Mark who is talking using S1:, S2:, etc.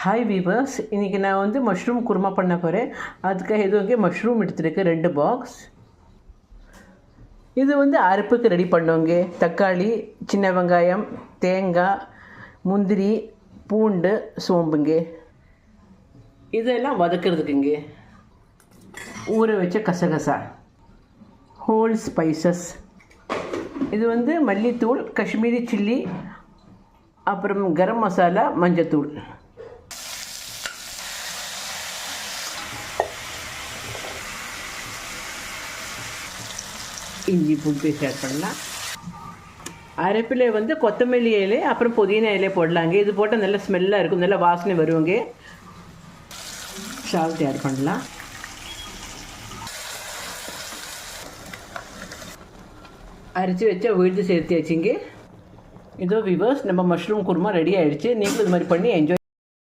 S1: Hi viewers, இன்றைக்கி நான் வந்து மஷ்ரூம் குருமா பண்ண போகிறேன். அதுக்காக இது மஷ்ரூம் எடுத்துருக்கு 2 பாக்ஸ். இது வந்து அரைப்புக்கு ரெடி பண்ணுவோங்க. தக்காளி, சின்ன வெங்காயம், தேங்காய், முந்திரி, பூண்டு, சோம்புங்க. இதெல்லாம் வதக்கிறதுக்குங்க. ஊற வச்ச கசகசா, ஹோல் ஸ்பைசஸ். இது வந்து மல்லித்தூள், காஷ்மீரி சில்லி, அப்புறம் கரம் மசாலா, மஞ்சத்தூள். இஞ்சி பூண்டு பேஸ்ட் ஆட் பண்ணலாம். அரைப்பில் வந்து கொத்தமல்லி இலை, அப்புறம் புதினா இலை போடலாங்க. இது போட்டால் நல்ல ஸ்மெல்லாக இருக்கும், நல்ல வாசனை வருவாங்க. சால்ட் ஆட் பண்ணலாம். அரைச்சி வச்சா விழுது சேர்த்து வச்சுங்க. இதோ விவர்ஸ், நம்ம மஷ்ரூம் குருமா ரெடி ஆகிடுச்சு. நீங்களும் இது மாதிரி பண்ணி என்ஜாய்